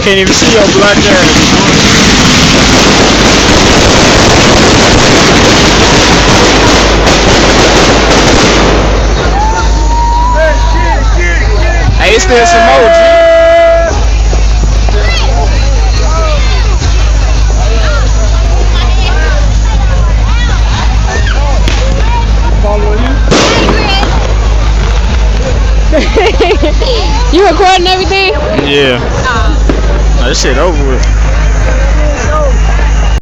Can't even see your black ass. Hey, it's still some more, G. You recording everything? Yeah. This shit over with.